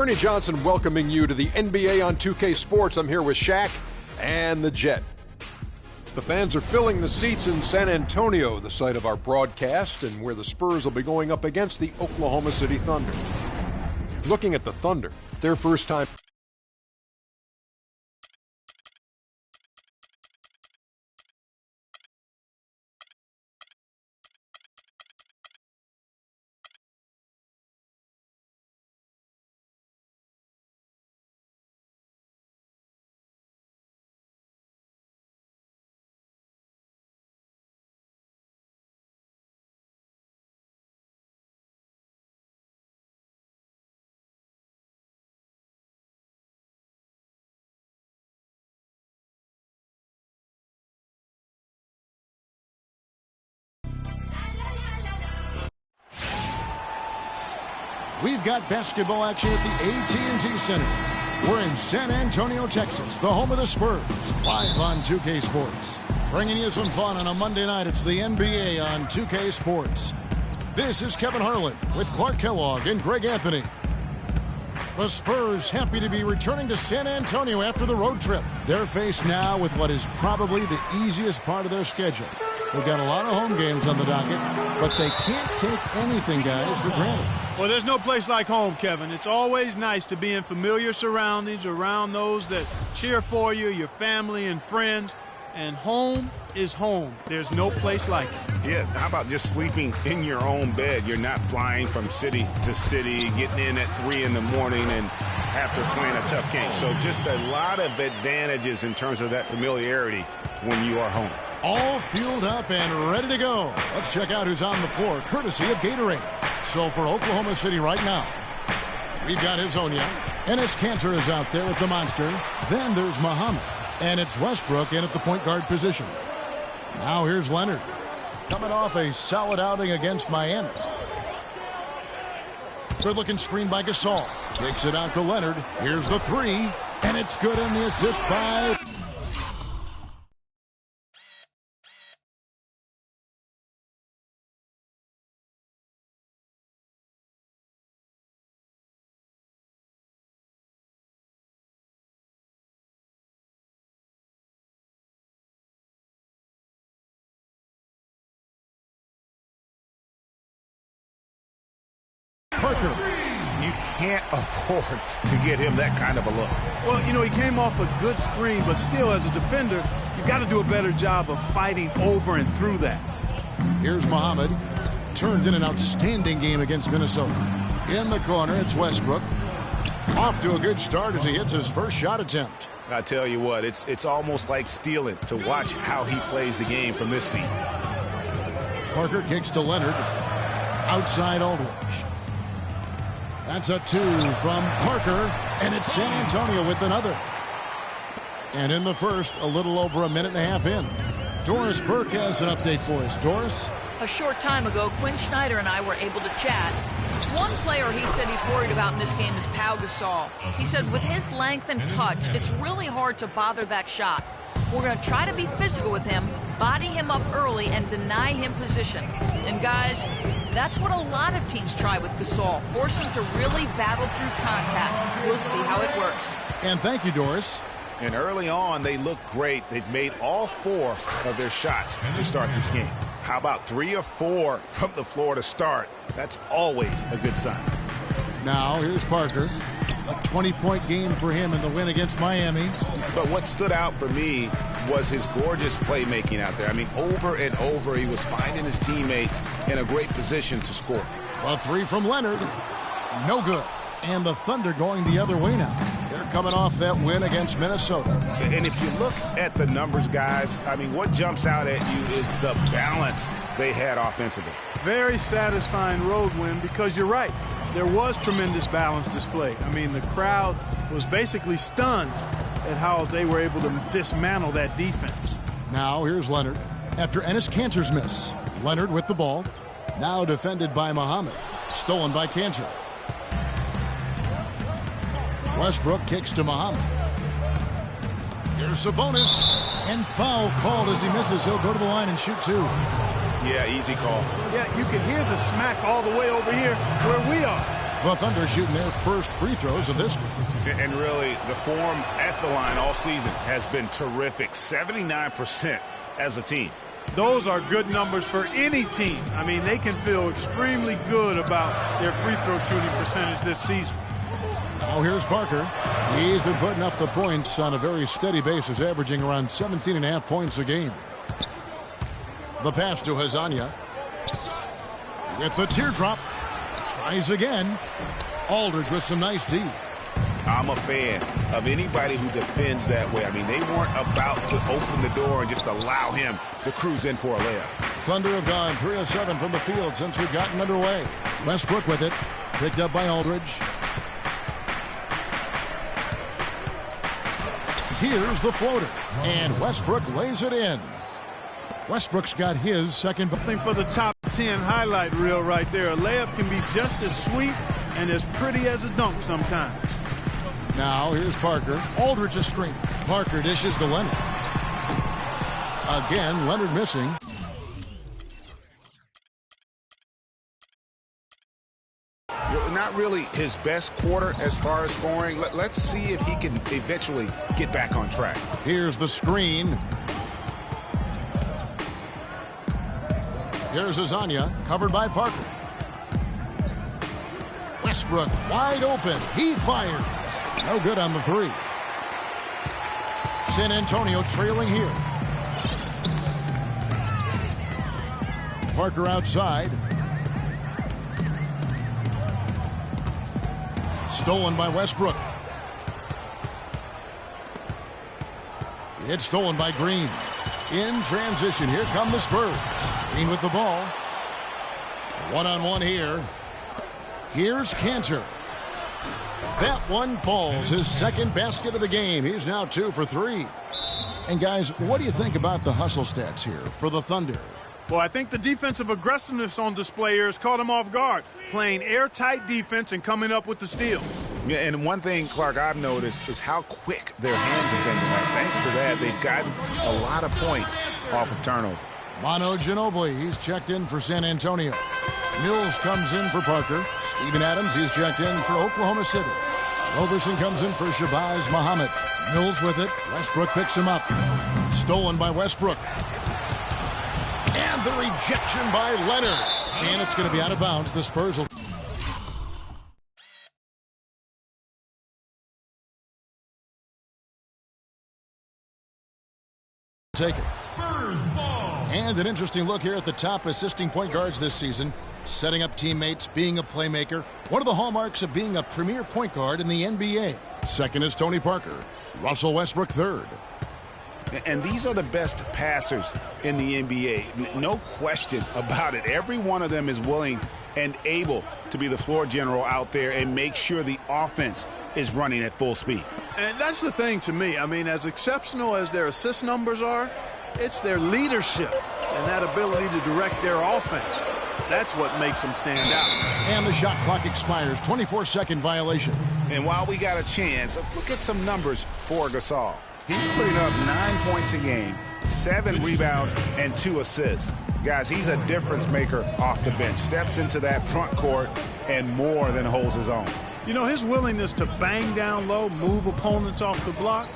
Ernie Johnson welcoming you to the NBA on 2K Sports. I'm here with Shaq and the Jet. The fans are filling the seats in San Antonio, the site of our broadcast, and where the Spurs will be going up against the Oklahoma City Thunder. Looking at the Thunder, their first time. We've got basketball action at the AT&T Center. We're in San Antonio, Texas, the home of the Spurs, live on 2K Sports. Bringing you some fun on a Monday night. It's the NBA on 2K Sports. This is Kevin Harlan with Clark Kellogg and Greg Anthony. The Spurs happy to be returning to San Antonio after the road trip. They're faced now with what is probably the easiest part of their schedule. They've got a lot of home games on the docket, but they can't take anything, guys, for granted. Well, there's no place like home, Kevin. It's always nice to be in familiar surroundings around those that cheer for you, your family and friends. And home is home. There's no place like it. Yeah, how about just sleeping in your own bed? You're not flying from city to city, getting in at 3 in the morning and after playing a tough game. So just a lot of advantages in terms of that familiarity when you are home. All fueled up and ready to go. Let's check out who's on the floor, courtesy of Gatorade. So for Oklahoma City right now, we've got Hezonja. Enes Kanter is out there with the monster. Then there's Muhammad. And it's Westbrook in at the point guard position. Now here's Leonard. Coming off a solid outing against Miami. Good-looking screen by Gasol. Kicks it out to Leonard. Here's the three. And it's good, and the assist by... Parker. You can't afford to get him that kind of a look. Well, you know, he came off a good screen, but still, as a defender, you got to do a better job of fighting over and through that. Here's Muhammad. Turned in an outstanding game against Minnesota. In the corner, it's Westbrook. Off to a good start as he hits his first shot attempt. I tell you what, it's almost like stealing to watch how he plays the game from this seat. Parker kicks to Leonard. Outside Aldridge. That's a two from Parker, and it's San Antonio with another. And in the first, a little over a minute and a half in. Doris Burke has an update for us. Doris? A short time ago, Quinn Snyder and I were able to chat. One player he said he's worried about in this game is Pau Gasol. He said with his length and touch, it's really hard to bother that shot. We're going to try to be physical with him, body him up early, and deny him position. And guys, that's what a lot of teams try with Gasol. Force him to really battle through contact. We'll see how it works. And thank you, Doris. And early on, they look great. They've made all 4 of their shots to start this game. How about 3 or 4 from the floor to start? That's always a good sign. Now, here's Parker. A 20-point game for him in the win against Miami. But what stood out for me was his gorgeous playmaking out there. I mean, over and over, he was finding his teammates in a great position to score. A three from Leonard. No good. And the Thunder going the other way now. They're coming off that win against Minnesota. And if you look at the numbers, guys, I mean, what jumps out at you is the balance they had offensively. Very satisfying road win because you're right. There was tremendous balance displayed. I mean, the crowd was basically stunned at how they were able to dismantle that defense. Now here's Leonard. After Enes Kanter's miss, Leonard with the ball. Now defended by Muhammad. Stolen by Kanter. Westbrook kicks to Muhammad. Here's Sabonis. And foul called as he misses. He'll go to the line and shoot 2. Yeah, easy call. Yeah, you can hear the smack all the way over here where we are. The Thunder shooting their first free throws of this game. And really, the form at the line all season has been terrific. 79% as a team. Those are good numbers for any team. I mean, they can feel extremely good about their free throw shooting percentage this season. Now here's Parker. He's been putting up the points on a very steady basis, averaging around 17.5 points a game. The pass to Hazanya. With the teardrop. Tries again. Aldridge with some nice D. I'm a fan of anybody who defends that way. I mean, they weren't about to open the door and just allow him to cruise in for a layup. Thunder have gone 3 of 7 from the field since we've gotten underway. Westbrook with it. Picked up by Aldridge. Here's the floater. And Westbrook lays it in. Westbrook's got his second. Something for the top 10 highlight reel right there. A layup can be just as sweet and as pretty as a dunk sometimes. Now here's Parker. Aldridge a screen. Parker dishes to Leonard. Again, Leonard missing. Not really his best quarter as far as scoring. Let's see if he can eventually get back on track. Here's the screen. Here's Hazanya, covered by Parker. Westbrook wide open. He fires. No good on the three. San Antonio trailing here. Parker outside. Stolen by Westbrook. It's stolen by Green. In transition, here come the Spurs. Green with the ball. One-on-one here. Here's Cantor. That one falls. His second basket of the game. He's now 2 for 3. And guys, what do you think about the hustle stats here for the Thunder? Well, I think the defensive aggressiveness on display here has caught him off guard, playing airtight defense and coming up with the steal. Yeah, and one thing, Clark, I've noticed is how quick their hands have been tonight. Thanks to that, they've gotten a lot of points off of turnover. Mono Ginobili, he's checked in for San Antonio. Mills comes in for Parker. Steven Adams, he's checked in for Oklahoma City. Roberson comes in for Shabazz Muhammad. Mills with it. Westbrook picks him up. Stolen by Westbrook. And the rejection by Leonard. And it's going to be out of bounds. The Spurs will take it. Spurs ball. And an interesting look here at the top assisting point guards this season. Setting up teammates, being a playmaker. One of the hallmarks of being a premier point guard in the NBA. Second is Tony Parker. Russell Westbrook third. And these are the best passers in the NBA. No question about it. Every one of them is willing and able to be the floor general out there and make sure the offense is running at full speed. And that's the thing to me. I mean, as exceptional as their assist numbers are, it's their leadership and that ability to direct their offense. That's what makes them stand out. And the shot clock expires. 24-second violation. And while we got a chance, let's look at some numbers for Gasol. He's putting up 9 points a game, 7 rebounds, and 2 assists. Guys, he's a difference maker off the bench. Steps into that front court and more than holds his own. You know, his willingness to bang down low, move opponents off the block,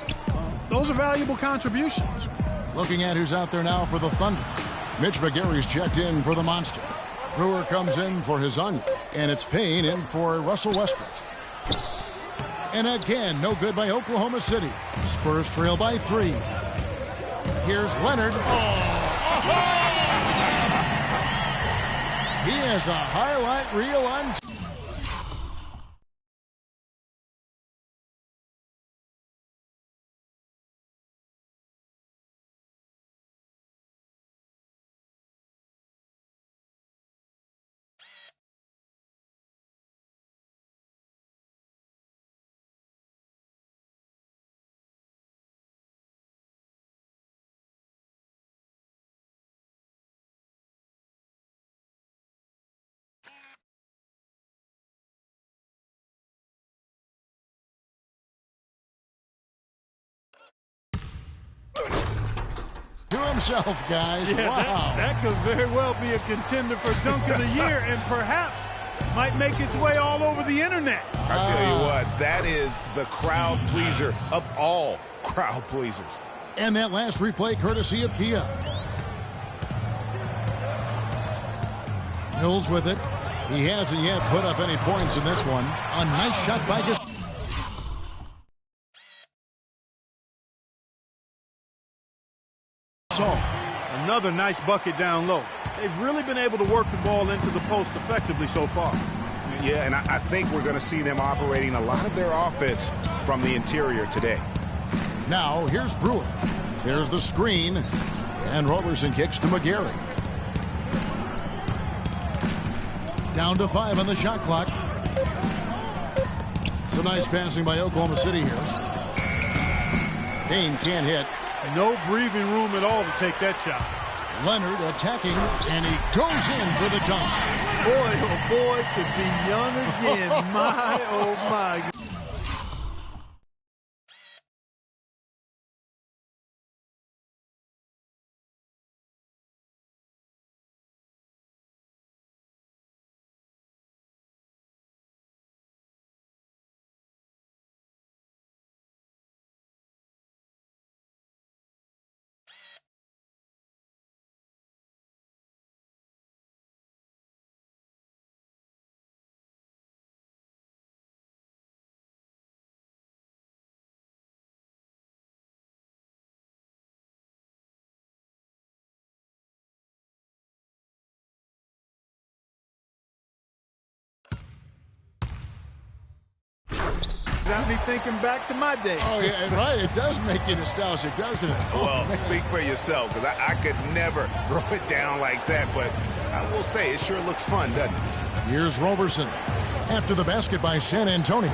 those are valuable contributions. Looking at who's out there now for the Thunder. Mitch McGary's checked in for the Monster. Brewer comes in for Hazanya. And it's Payne in for Russell Westbrook. And again, no good by Oklahoma City. Spurs trail by 3. Here's Leonard. He has a highlight reel on. To himself, guys. Yeah, wow. That could very well be a contender for Dunk of the Year and perhaps Might make its way all over the internet. I tell you what, that is the crowd pleaser of all crowd pleasers. And that last replay courtesy of Kia. Mills with it. He hasn't yet put up any points in this one. A nice shot by Gasol. Another nice bucket down low. They've really been able to work the ball into the post effectively so far. Yeah, and I think we're going to see them operating a lot of their offense from the interior today. Now, here's Brewer. There's the screen. And Roberson kicks to McGarry. Down to 5 on the shot clock. Some nice passing by Oklahoma City here. Payne can't hit. No breathing room at all to take that shot. Leonard attacking, and he goes in for the dunk. Boy, oh boy, to be young again. My, oh my. Got me thinking back to my days. Oh, yeah, right. It does make you nostalgic, doesn't it? Well, speak for yourself, because I could never throw it down like that, but I will say it sure looks fun, doesn't it? Here's Roberson. After the basket by San Antonio.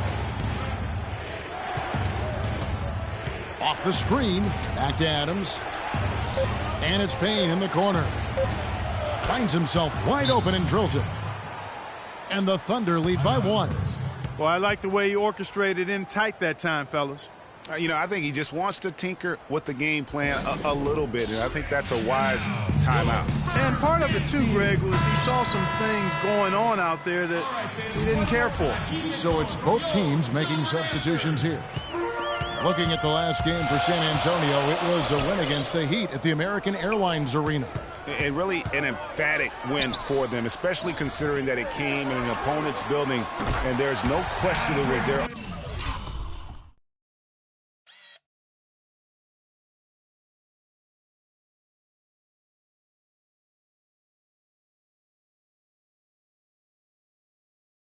Off the screen. Back to Adams. And it's Payne in the corner. Finds himself wide open and drills it. And the Thunder lead by 1. Well, I like the way he orchestrated in tight that time, fellas. You know, I think he just wants to tinker with the game plan a little bit, and I think that's a wise timeout. And part of it, too, Greg, was he saw some things going on out there that he didn't care for. So it's both teams making substitutions here. Looking at the last game for San Antonio, it was a win against the Heat at the American Airlines Arena. And really an emphatic win for them, especially considering that it came in an opponent's building, and there's no question it was their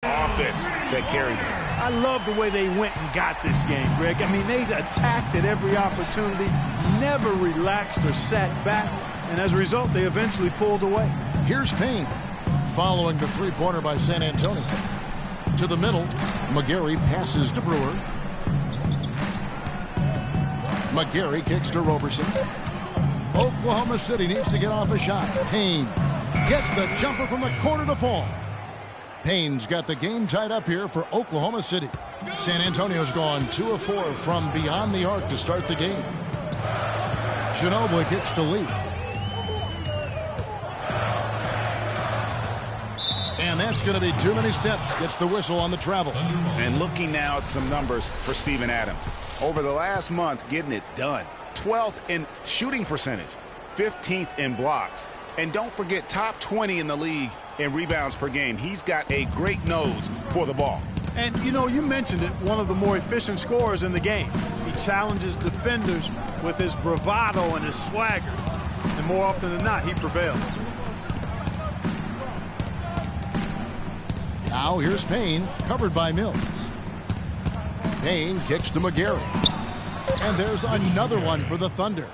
offense that carried them. I love the way they went and got this game, Greg. I mean, they attacked at every opportunity, never relaxed or sat back. And as a result, they eventually pulled away. Here's Payne, following the three-pointer by San Antonio. To the middle, McGarry passes to Brewer. McGarry kicks to Roberson. Oklahoma City needs to get off a shot. Payne gets the jumper from the corner to fall. Payne's got the game tied up here for Oklahoma City. San Antonio's gone 2 of 4 from beyond the arc to start the game. Ginobili kicks to Lee. And that's going to be too many steps. Gets the whistle on the travel. And looking now at some numbers for Steven Adams. Over the last month, getting it done. 12th in shooting percentage. 15th in blocks. And don't forget, top 20 in the league in rebounds per game. He's got a great nose for the ball. And, you know, you mentioned it, one of the more efficient scorers in the game. He challenges defenders with his bravado and his swagger. And more often than not, he prevails. Now here's Payne, covered by Mills. Payne kicks to McGarry. And there's another one for the Thunder.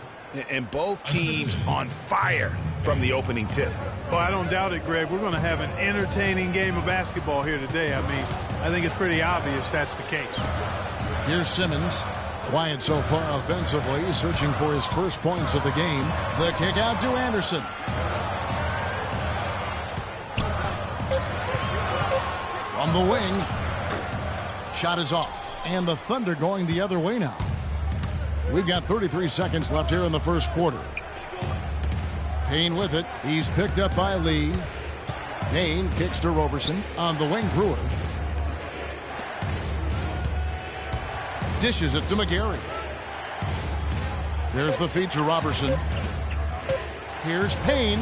And both teams on fire from the opening tip. Well, I don't doubt it, Greg. We're going to have an entertaining game of basketball here today. I mean, I think it's pretty obvious that's the case. Here's Simmons. Quiet so far offensively, searching for his first points of the game. The kick out to Anderson. From the wing. Shot is off. And the Thunder going the other way now. We've got 33 seconds left here in the first quarter. Payne with it. He's picked up by Lee. Payne kicks to Roberson on the wing. Brewer dishes it to McGarry. There's the feed to Robertson. Here's Payne.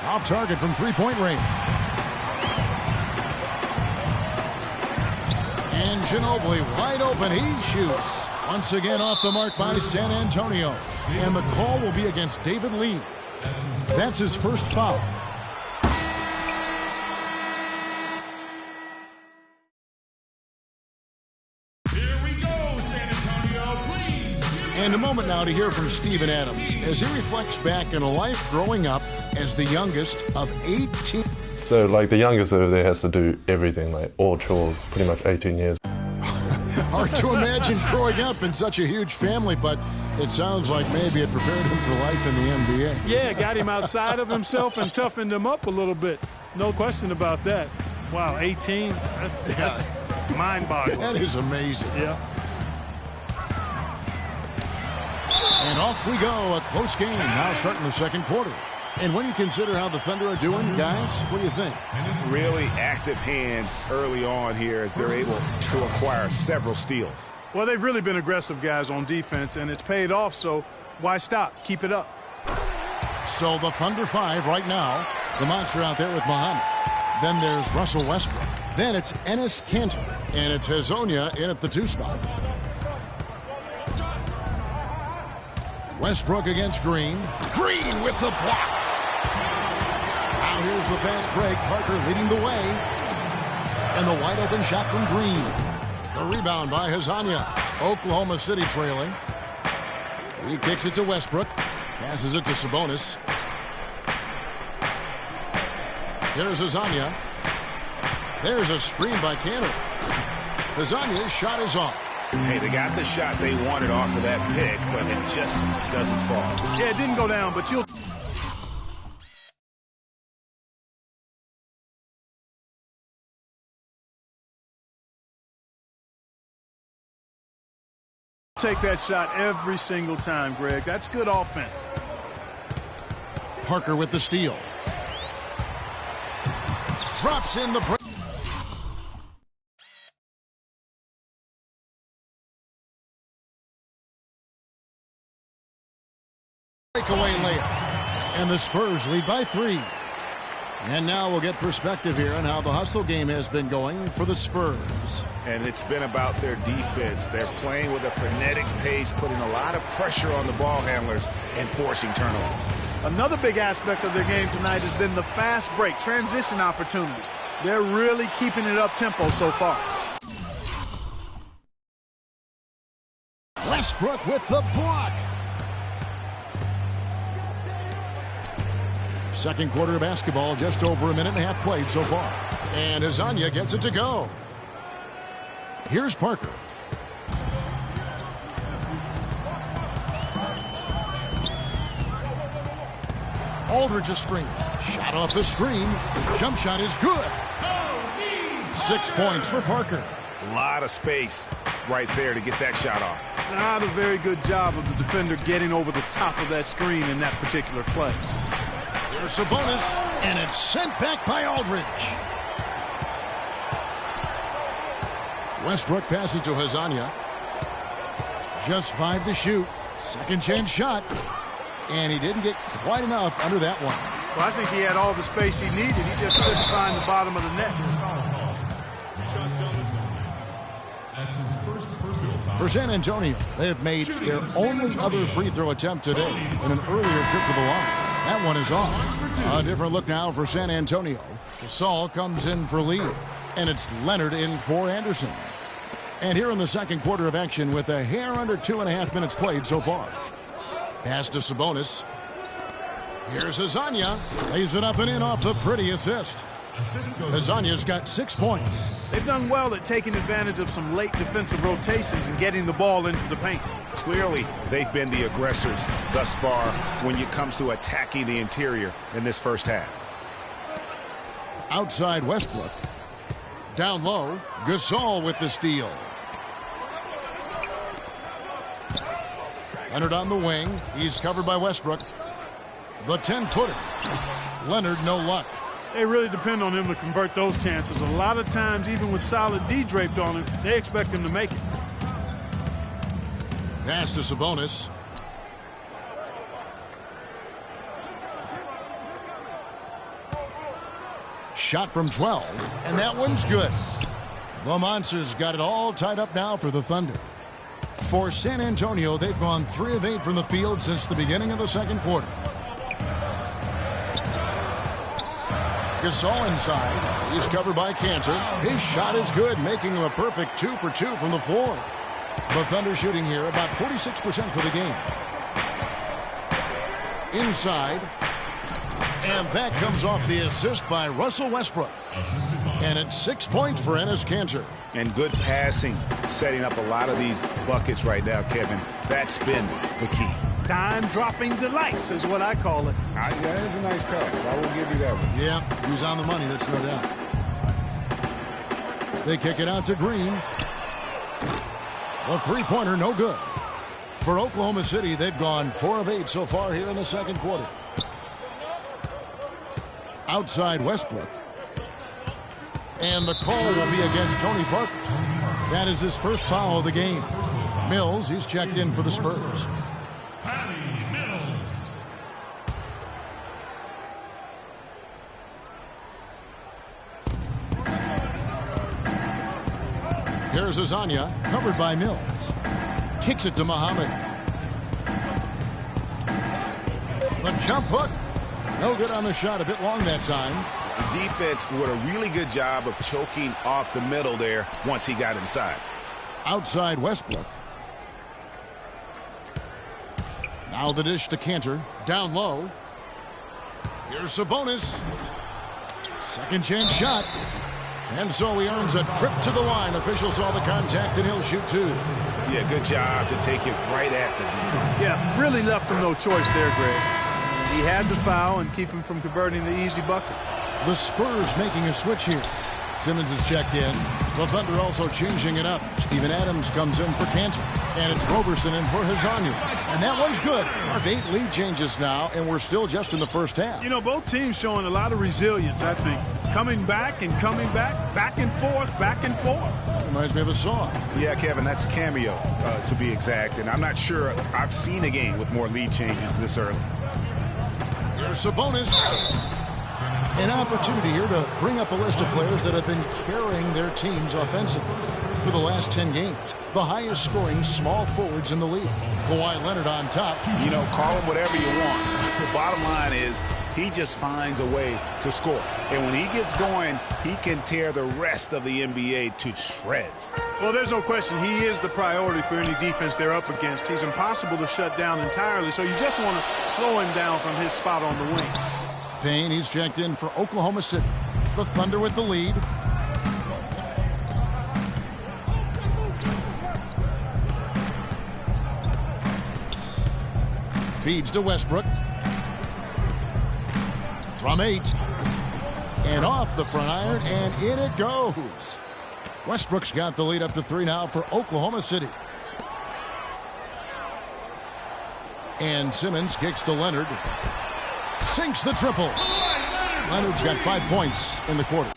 Off target from three-point range. And Ginobili wide open. He shoots. Once again off the mark by San Antonio. And the call will be against David Lee. That's his first foul. Here we go, San Antonio, please. And a moment now to hear from Steven Adams as he reflects back on a life growing up as the youngest of 18. So, like, the youngest over there has to do everything, like all chores, pretty much 18 years. Hard to imagine growing up in such a huge family, but it sounds like maybe it prepared him for life in the NBA. Yeah, got him outside of himself and toughened him up a little bit. No question about that. Wow, 18, that's mind-boggling. That is amazing. Yeah. And off we go, a close game now starting the second quarter. And when you consider how the Thunder are doing, guys, what do you think? Really active hands early on here as they're able to acquire several steals. Well, they've really been aggressive, guys, on defense, and it's paid off, so why stop? Keep it up. So the Thunder 5 right now. The monster out there with Muhammad. Then there's Russell Westbrook. Then it's Enes Kanter. And it's Hazonia in at the 2 spot. Westbrook against Green. Green with the block. Now here's the fast break. Parker leading the way. And the wide open shot from Green. The rebound by Hazonia. Oklahoma City trailing. He kicks it to Westbrook. Passes it to Sabonis. There's Hazonia. There's a screen by Kanter. Hazonia's shot is off. Hey, they got the shot they wanted off of that pick, but it just doesn't fall. Yeah, it didn't go down, but you'll take that shot every single time, Greg. That's good offense. Parker with the steal. Drops in the break. Breakaway layup. And the Spurs lead by 3. And now we'll get perspective here on how the hustle game has been going for the Spurs. And it's been about their defense. They're playing with a frenetic pace, putting a lot of pressure on the ball handlers and forcing turnovers. Another big aspect of their game tonight has been the fast break, transition opportunities. They're really keeping it up-tempo so far. Westbrook with the block. Second quarter of basketball, just over a minute and a half played so far. And Hazonia gets it to go. Here's Parker. Aldridge a screen. Shot off the screen. Jump shot is good. 6 points for Parker. A lot of space right there to get that shot off. Not a very good job of the defender getting over the top of that screen in that particular play. There's Sabonis, and it's sent back by Aldridge. Westbrook passes to Hazonia. Just 5 to shoot. Second chance shot. And he didn't get quite enough under that one. Well, I think he had all the space he needed. He just couldn't find the bottom of the net. For San Antonio, they have made their only other free throw attempt today in an earlier trip to the line. That one is off. A different look now for San Antonio. Gasol comes in for Lee, and it's Leonard in for Anderson. And here in the second quarter of action with a hair under 2.5 minutes played so far. Pass to Sabonis. Here's Hazonia. Lays it up and in off the pretty assist. Hazonia's got 6 points. They've done well at taking advantage of some late defensive rotations and getting the ball into the paint. Clearly, they've been the aggressors thus far when it comes to attacking the interior in this first half. Outside Westbrook. Down low, Gasol with the steal. Leonard on the wing. He's covered by Westbrook. The 10-footer. Leonard, no luck. They really depend on him to convert those chances. A lot of times, even with solid D draped on him, they expect him to make it. Pass to Sabonis. Shot from 12, and that one's good. The Monsters got it all tied up now for the Thunder. For San Antonio, they've gone 3 of 8 from the field since the beginning of the second quarter. Gasol inside. He's covered by Cantor. His shot is good, making him a perfect 2 for 2 from the floor. The Thunder shooting here about 46% for the game. Inside. And that comes off the assist by Russell Westbrook. And it's 6 points for Enes Kanter. And good passing, setting up a lot of these buckets right now, Kevin. That's been the key. Dime-dropping delights is what I call it. That is a nice pass. I will give you that one. Yeah, he's on the money, that's no doubt. They kick it out to Green. A three-pointer, no good. For Oklahoma City, they've gone 4 of 8 so far here in the second quarter. Outside Westbrook. And the call will be against Tony Parker. That is his first foul of the game. Mills, he's checked in for the Spurs. Mills. Here's Azania, covered by Mills. Kicks it to Muhammad. The jump hook. No good on the shot, a bit long that time. The defense did a really good job of choking off the middle there once he got inside. Outside Westbrook. Now the dish to Cantor. Down low. Here's Sabonis. Second chance shot. And so he earns a trip to the line. Official saw the contact and he'll shoot 2. Yeah, good job to take it right at the defense. Yeah, really left him no choice there, Greg. He had the foul and keep him from converting the easy bucket. The Spurs making a switch here. Simmons is checked in. The Thunder also changing it up. Steven Adams comes in for Cantor. And it's Roberson in for Hazanya. And that one's good. Our 8 lead changes now, and we're still just in the first half. You know, both teams showing a lot of resilience, I think. Coming back and coming back and forth, back and forth. Reminds me of a song. Yeah, Kevin, that's Cameo, to be exact. And I'm not sure I've seen a game with more lead changes this early. Here's Sabonis. An opportunity here to bring up a list of players that have been carrying their teams offensively for the last 10 games. The highest scoring small forwards in the league. Kawhi Leonard on top. You know, call him whatever you want. The bottom line is he just finds a way to score. And when he gets going, he can tear the rest of the NBA to shreds. Well, there's no question he is the priority for any defense they're up against. He's impossible to shut down entirely, so you just want to slow him down from his spot on the wing. Payne, he's checked in for Oklahoma City. The Thunder with the lead. Feeds to Westbrook. From 8. And off the front iron, and in it goes. Westbrook's got the lead up to 3 now for Oklahoma City. And Simmons kicks to Leonard. Sinks the triple. Leonard's got 5 points in the quarter.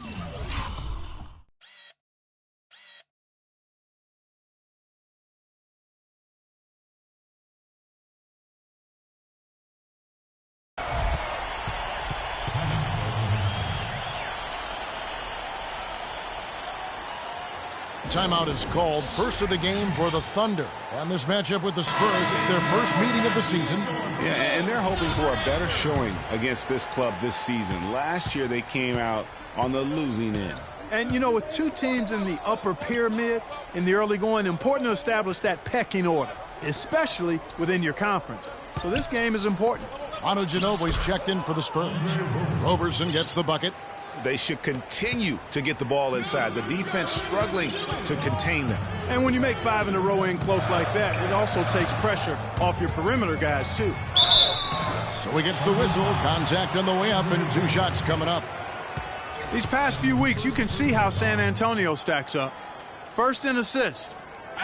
Timeout is called. First of the game for the Thunder. And this matchup with the Spurs, it's their first meeting of the season. Yeah, and they're hoping for a better showing against this club this season. Last year, they came out on the losing end. And, you know, with 2 teams in the upper pyramid in the early going, important to establish that pecking order, especially within your conference. So this game is important. Manu Ginobili's checked in for the Spurs. Roberson gets the bucket. They should continue to get the ball inside. The defense struggling to contain them. And when you make 5 in a row in close like that, it also takes pressure off your perimeter guys, too. So he gets the whistle. Contact on the way up, and 2 shots coming up. These past few weeks, you can see how San Antonio stacks up. First in assists,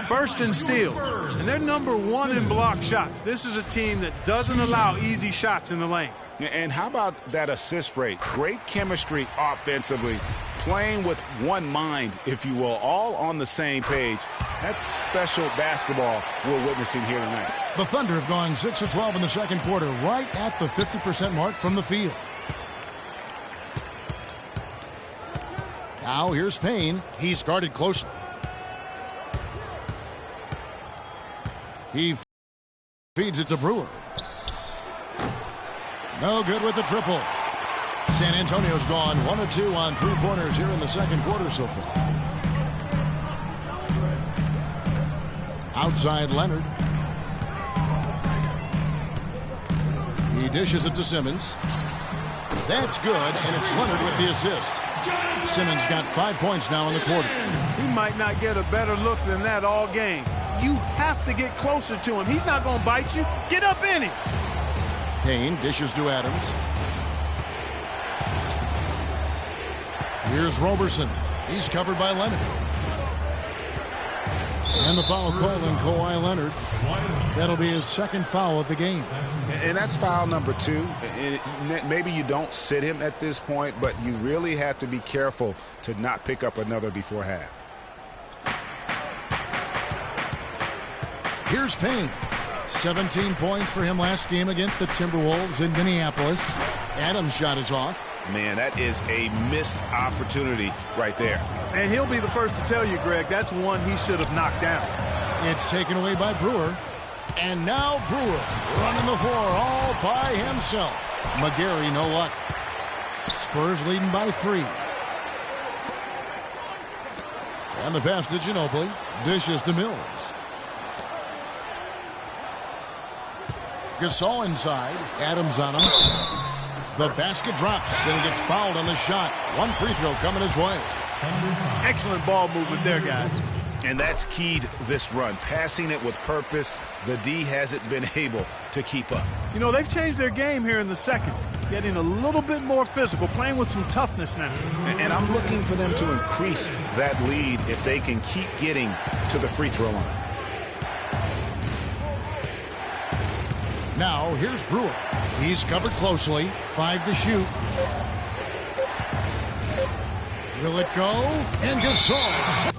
first in steals, and they're number 1 in block shots. This is a team that doesn't allow easy shots in the lane. And how about that assist rate? Great chemistry offensively, playing with one mind, if you will, all on the same page. That's special basketball we're witnessing here tonight. The Thunder have gone 6 of 12 in the second quarter, right at the 50% mark from the field. Now here's Payne. He's guarded closely. He feeds it to Brewer. No good with the triple. San Antonio's gone 1 of 2 on three-pointers here in the second quarter so far. Outside Leonard. He dishes it to Simmons. That's good, and it's Leonard with the assist. Simmons got 5 points now in the quarter. He might not get a better look than that all game. You have to get closer to him. He's not going to bite you. Get up in him. Payne dishes to Adams. Here's Roberson. He's covered by Leonard. And the foul call on Kawhi Leonard. That'll be his second foul of the game. And that's foul number 2. And maybe you don't sit him at this point, but you really have to be careful to not pick up another before half. Here's Payne. 17 points for him last game against the Timberwolves in Minneapolis. Adams' shot is off. Man, that is a missed opportunity right there. And he'll be the first to tell you, Greg, that's one he should have knocked down. It's taken away by Brewer. And now Brewer running the floor all by himself. McGarry, no luck. Spurs leading by 3. And the pass to Ginobili. Dishes to Mills. Gasol inside. Adams on him. The basket drops, and he gets fouled on the shot. One free throw coming his way. Excellent ball movement there, guys. And that's keyed this run. Passing it with purpose. The D hasn't been able to keep up. You know, they've changed their game here in the second. Getting a little bit more physical, playing with some toughness now. And I'm looking for them to increase that lead if they can keep getting to the free throw line. Now, here's Brewer. He's covered closely. 5 to shoot. Will it go? And Gasol.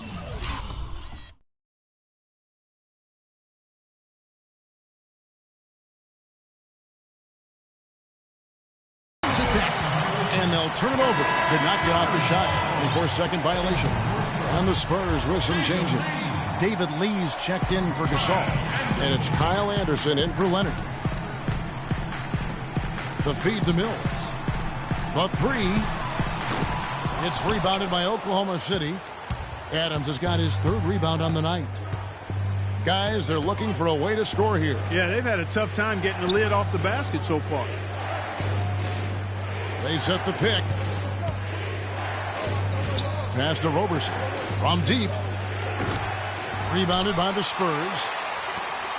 And they'll turn it over. Did not get off the shot. 24-second violation. And the Spurs with some changes. David Lee's checked in for Gasol. And it's Kyle Anderson in for Leonard. The feed to Mills. The 3. It's rebounded by Oklahoma City. Adams has got his 3rd rebound on the night. Guys, they're looking for a way to score here. Yeah, they've had a tough time getting the lid off the basket so far. They set the pick. Pass to Roberson. From deep. Rebounded by the Spurs.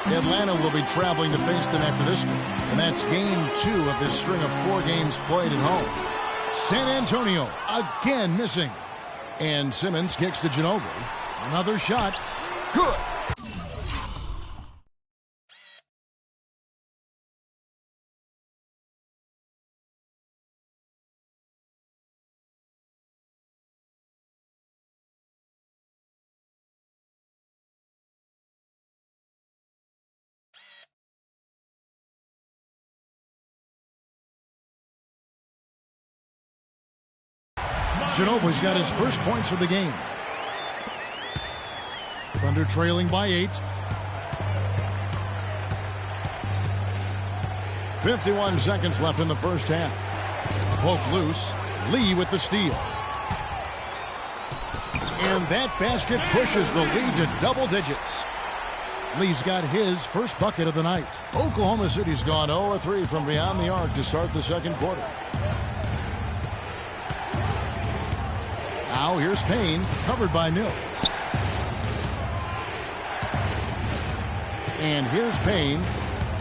Atlanta will be traveling to face them after this game. And that's game 2 of this string of 4 games played at home. San Antonio again missing. And Simmons kicks to Ginobili. Another shot. Good. Ginobili's got his first points of the game. Thunder trailing by 8. 51 seconds left in the first half. Poke loose. Lee with the steal. And that basket pushes the lead to double digits. Lee's got his first bucket of the night. Oklahoma City's gone 0-3 from beyond the arc to start the second quarter. Now here's Payne, covered by Mills. And here's Payne,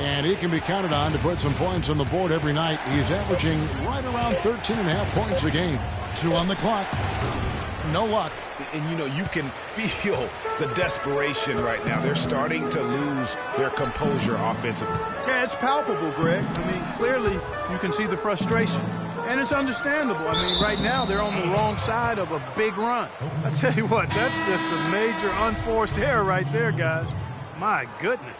and he can be counted on to put some points on the board every night. He's averaging right around 13.5 points a game. 2 on the clock. no luck. And, you know, you can feel the desperation right now. They're starting to lose their composure offensively. Yeah, it's palpable, Greg. I mean, clearly you can see the frustration. And it's understandable. I mean, right now they're on the wrong side of a big run. I tell you what, that's just a major unforced error right there, guys. My goodness.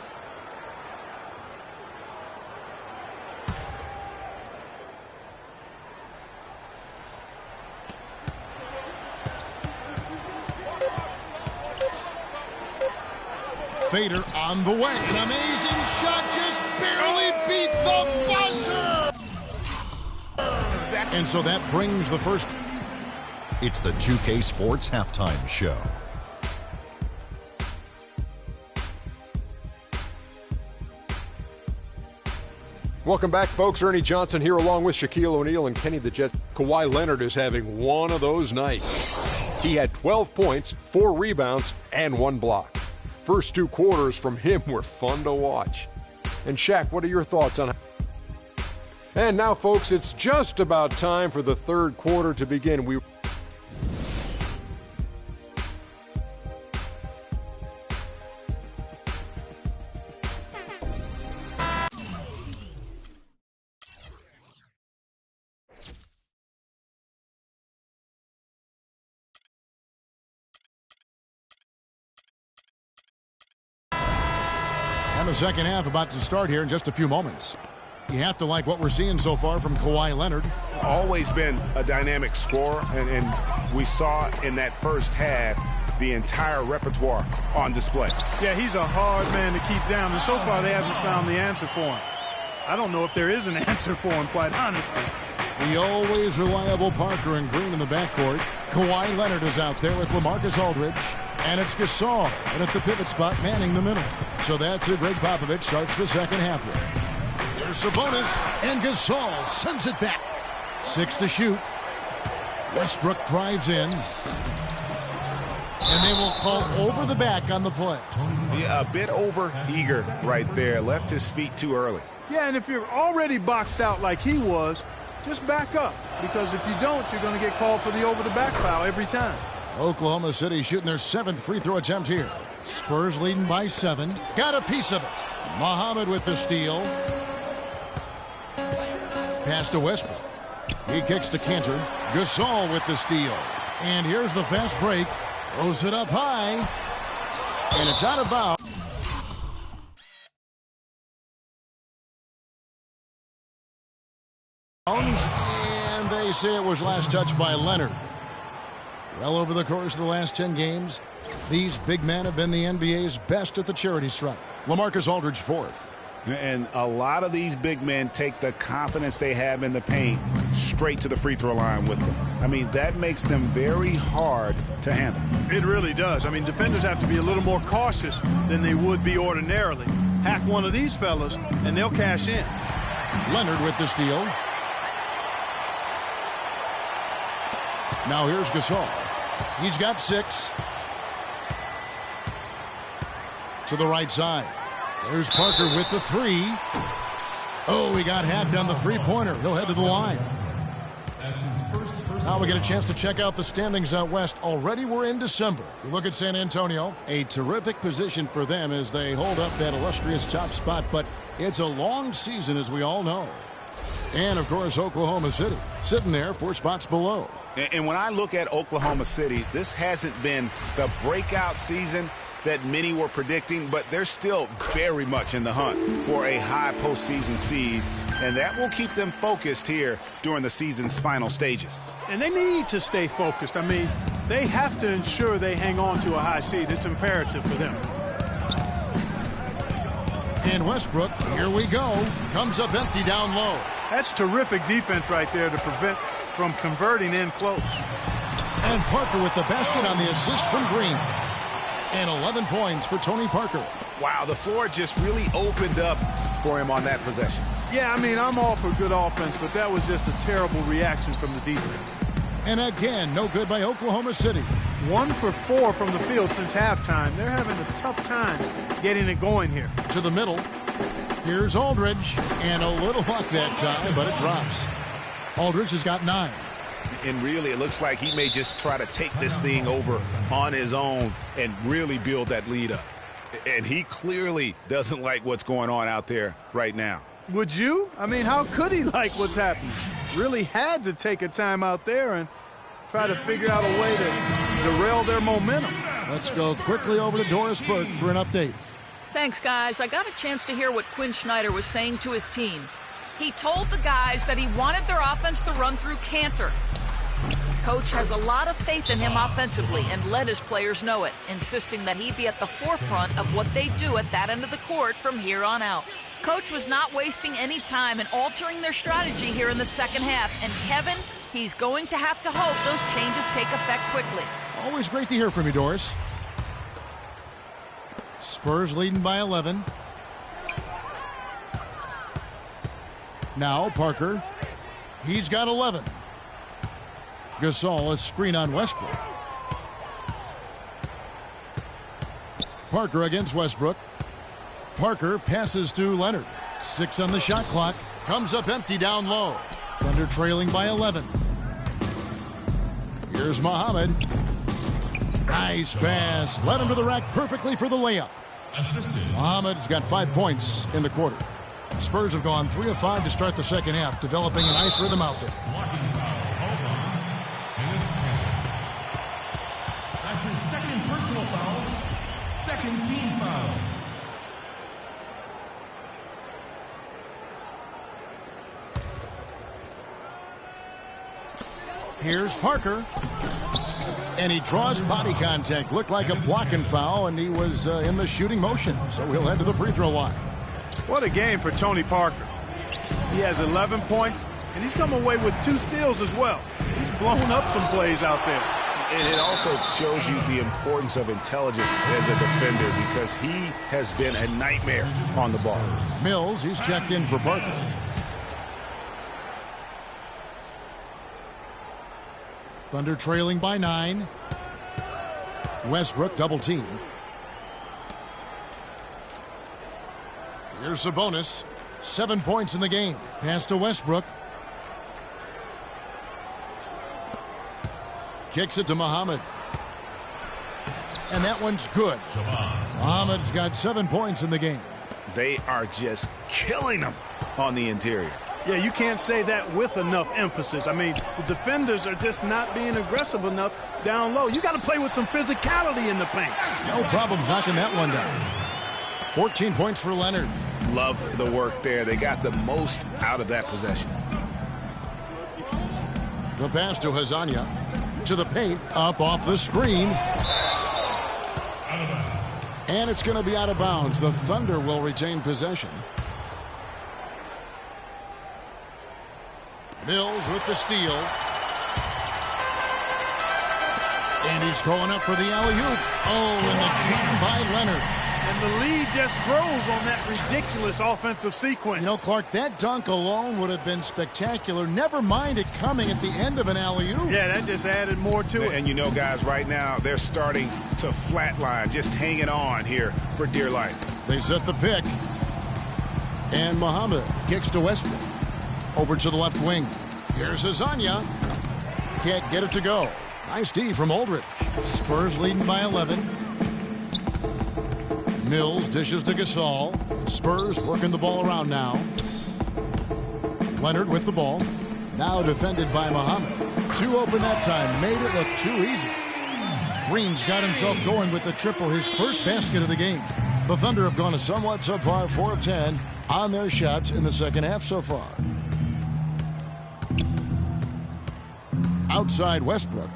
Fader on the way. An amazing shot, just barely beat the buzzer. And so that brings the first. It's the 2K Sports Halftime Show. Welcome back, folks. Ernie Johnson here along with Shaquille O'Neal and Kenny the Jet. Kawhi Leonard is having one of those nights. He had 12 points, 4 rebounds, and 1 block. First 2 quarters from him were fun to watch. And Shaq, what are your thoughts on? And now, folks, it's just about time for the third quarter to begin. And the second half about to start here in just a few moments. You have to like what we're seeing so far from Kawhi Leonard. Always been a dynamic scorer, and we saw in that first half the entire repertoire on display. Yeah, he's a hard man to keep down, and so far they haven't found the answer for him. I don't know if there is an answer for him, quite honestly. The always reliable Parker and Green in the backcourt. Kawhi Leonard is out there with LaMarcus Aldridge. And it's Gasol, and at the pivot spot, manning the middle. So that's who Greg Popovich starts the second half with. There's Sabonis, and Gasol sends it back. 6 to shoot. Westbrook drives in. And they will fall over the back on the play. Yeah, a bit over-eager right there. Left his feet too early. Yeah, and if you're already boxed out like he was, just back up. Because if you don't, you're going to get called for the over-the-back foul every time. Oklahoma City shooting their 7th free throw attempt here. Spurs leading by 7. Got a piece of it. Muhammad with the steal. Pass to Westbrook. He kicks to Cantor. Gasol with the steal. And here's the fast break. Throws it up high. And it's out of bounds. And they say it was last touched by Leonard. Well, over the course of the last 10 games, these big men have been the NBA's best at the charity stripe. LaMarcus Aldridge 4th. And a lot of these big men take the confidence they have in the paint straight to the free throw line with them. I mean, that makes them very hard to handle. It really does. I mean, defenders have to be a little more cautious than they would be ordinarily. Hack one of these fellas, and they'll cash in. Leonard with the steal. Now here's Gasol. He's got 6. To the right side. There's Parker with the 3. Oh, he got hacked on the three-pointer. He'll head to the line. Now we get a chance to check out the standings out west. Already we're in December. We look at San Antonio. A terrific position for them as they hold up that illustrious top spot. But it's a long season, as we all know. And, of course, Oklahoma City sitting there 4 spots below. And when I look at Oklahoma City, this hasn't been the breakout season that many were predicting, but they're still very much in the hunt for a high postseason seed, and that will keep them focused here during the season's final stages. And they need to stay focused. I mean, they have to ensure they hang on to a high seed. It's imperative for them. And Westbrook, here we go, comes up empty down low. That's terrific defense right there to prevent from converting in close. And Parker with the basket on the assist from Green. And 11 points for Tony Parker. Wow, the floor just really opened up for him on that possession. Yeah, I mean, I'm all for good offense, but that was just a terrible reaction from the defense. And again, no good by Oklahoma City. 1 for 4 from the field since halftime. They're having a tough time getting it going here. To the middle. Here's Aldridge. And a little luck that time, but it drops. Aldridge has got 9. And really, it looks like he may just try to take this thing over on his own and really build that lead up. And he clearly doesn't like what's going on out there right now. Would you? I mean, how could he like what's happening? Really had to take a time out there and try to figure out a way to derail their momentum. Let's go quickly over to Doris Burke for an update. Thanks, guys. I got a chance to hear what Quinn Snyder was saying to his team. He told the guys that he wanted their offense to run through Cantor. Coach has a lot of faith in him offensively and let his players know it, insisting that he be at the forefront of what they do at that end of the court from here on out. Coach was not wasting any time in altering their strategy here in the second half, and Kevin, he's going to have to hope those changes take effect quickly. Always great to hear from you, Doris. Spurs leading by 11. Now Parker. He's got 11. Gasol, a screen on Westbrook. Parker against Westbrook. Parker passes to Leonard. 6 on the shot clock. Comes up empty down low. Thunder trailing by 11. Here's Muhammad. Nice pass. Led him to the rack perfectly for the layup. Muhammad's got 5 points in the quarter. Spurs have gone 3 of 5 to start the second half, developing a nice rhythm out there. That's his second personal foul. Second team foul. Here's Parker. And he draws body contact. Looked like a blocking foul, and he was in the shooting motion. So he'll head to the free throw line. What a game for Tony Parker. He has 11 points, and he's come away with 2 steals as well. He's blown up some plays out there. And it also shows you the importance of intelligence as a defender because he has been a nightmare on the ball. Mills, he's checked in for Parker. Thunder trailing by 9. Westbrook double team. Here's Sabonis. 7 points in the game. Pass to Westbrook. Kicks it to Muhammad. And that one's good. Muhammad's got 7 points in the game. They are just killing them on the interior. Yeah, you can't say that with enough emphasis. I mean, the defenders are just not being aggressive enough down low. You got to play with some physicality in the paint. No problem knocking that one down. 14 points for Leonard. Love the work there. They got the most out of that possession. The pass to Hazanya. To the paint. Up off the screen. And it's going to be out of bounds. The Thunder will retain possession. Mills with the steal. And he's going up for the alley-oop. Oh, and the jam by Leonard. And the lead just grows on that ridiculous offensive sequence. You know, Clark, that dunk alone would have been spectacular. Never mind it coming at the end of an alley-oop. Yeah, that just added more to it. And you know, guys, right now, they're starting to flatline, just hanging on here for dear life. They set the pick. And Muhammad kicks to Westbrook. Over to the left wing. Here's Hazanya. Can't get it to go. Nice D from Aldridge. Spurs leading by 11. Mills dishes to Gasol. Spurs working the ball around now. Leonard with the ball. Now defended by Muhammad. 2 open that time. Made it look too easy. Green's got himself going with the triple, his first basket of the game. The Thunder have gone a somewhat subpar 4 of 10 on their shots in the second half so far. Outside Westbrook.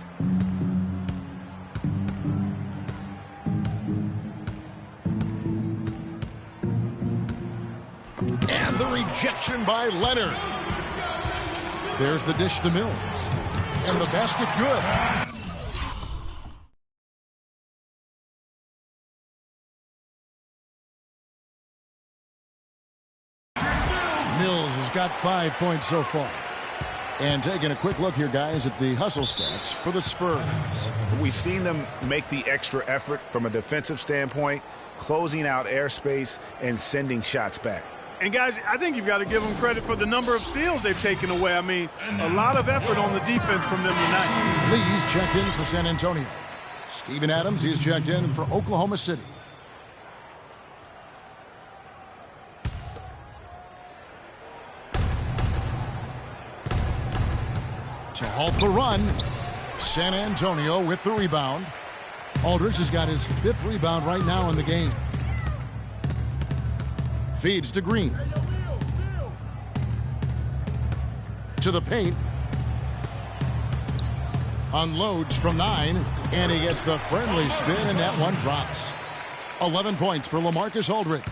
And the rejection by Leonard. There's the dish to Mills. And the basket good. Mills has got 5 points so far. And taking a quick look here, guys, at the hustle stats for the Spurs. We've seen them make the extra effort from a defensive standpoint, closing out airspace and sending shots back. And, guys, I think you've got to give them credit for the number of steals they've taken away. I mean, a lot of effort on the defense from them tonight. Lee's checked in for San Antonio. Steven Adams, he's checked in for Oklahoma City. To halt the run, San Antonio with the rebound. Aldridge has got his 5th rebound right now in the game. Feeds to Green. To the paint. Unloads from 9, and he gets the friendly spin, and that one drops. 11 points for LaMarcus Aldridge.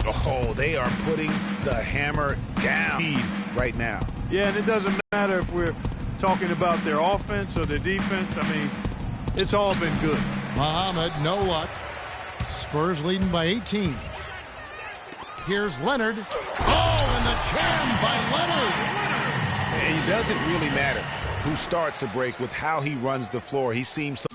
Oh, they are putting the hammer down right now. Yeah, and it doesn't matter if we're talking about their offense or their defense. I mean, it's all been good. Muhammad, no luck. Spurs leading by 18. Here's Leonard. Oh, and the jam by Leonard. It doesn't really matter who starts the break with how he runs the floor. He seems to...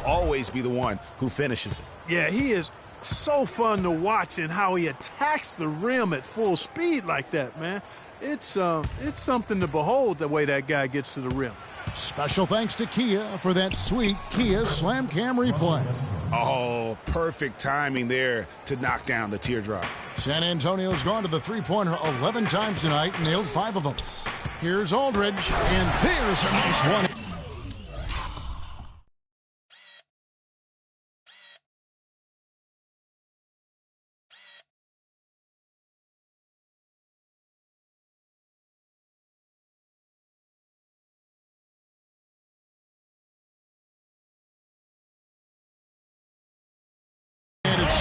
always be the one who finishes it. Yeah, he is so fun to watch and how he attacks the rim at full speed like that, man. It's something to behold the way that guy gets to the rim. Special thanks to Kia for that sweet Kia Slam Cam replay. Oh, perfect timing there to knock down the teardrop. San Antonio's gone to the three-pointer 11 times tonight, nailed 5 of them. Here's Aldridge, and there's a nice one.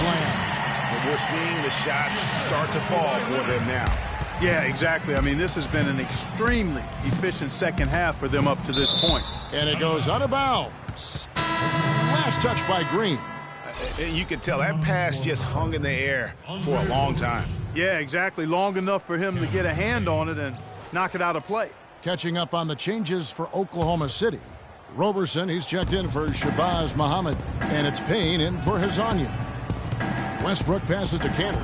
But we're seeing the shots start to fall for them now. Yeah, exactly. I mean, this has been an extremely efficient second half for them up to this point. And it goes out of bounds. Last touch by Green. You can tell that pass just hung in the air for a long time. Yeah, exactly. Long enough for him to get a hand on it and knock it out of play. Catching up on the changes for Oklahoma City. Roberson, he's checked in for Shabazz Muhammad. And it's Payne in for Hezonja. Westbrook passes to Cantor.